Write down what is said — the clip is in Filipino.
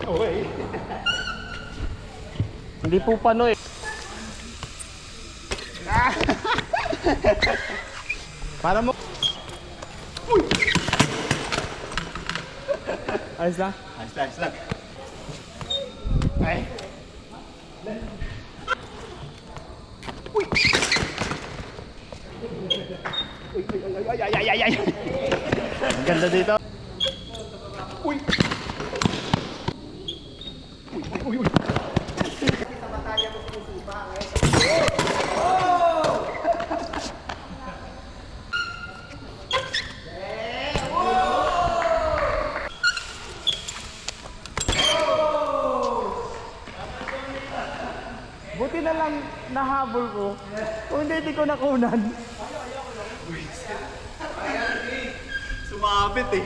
Okay. Hindi po panoy. Para mo. Uy! Ayos lang? Ayos lang. Ay. Uy! Ay. Ang ganda dito. Uy! Uy. Sa batalya ko sinusupa. Buti na lang nahabol ko. Kung hindi ko nakunan. Sumabit eh.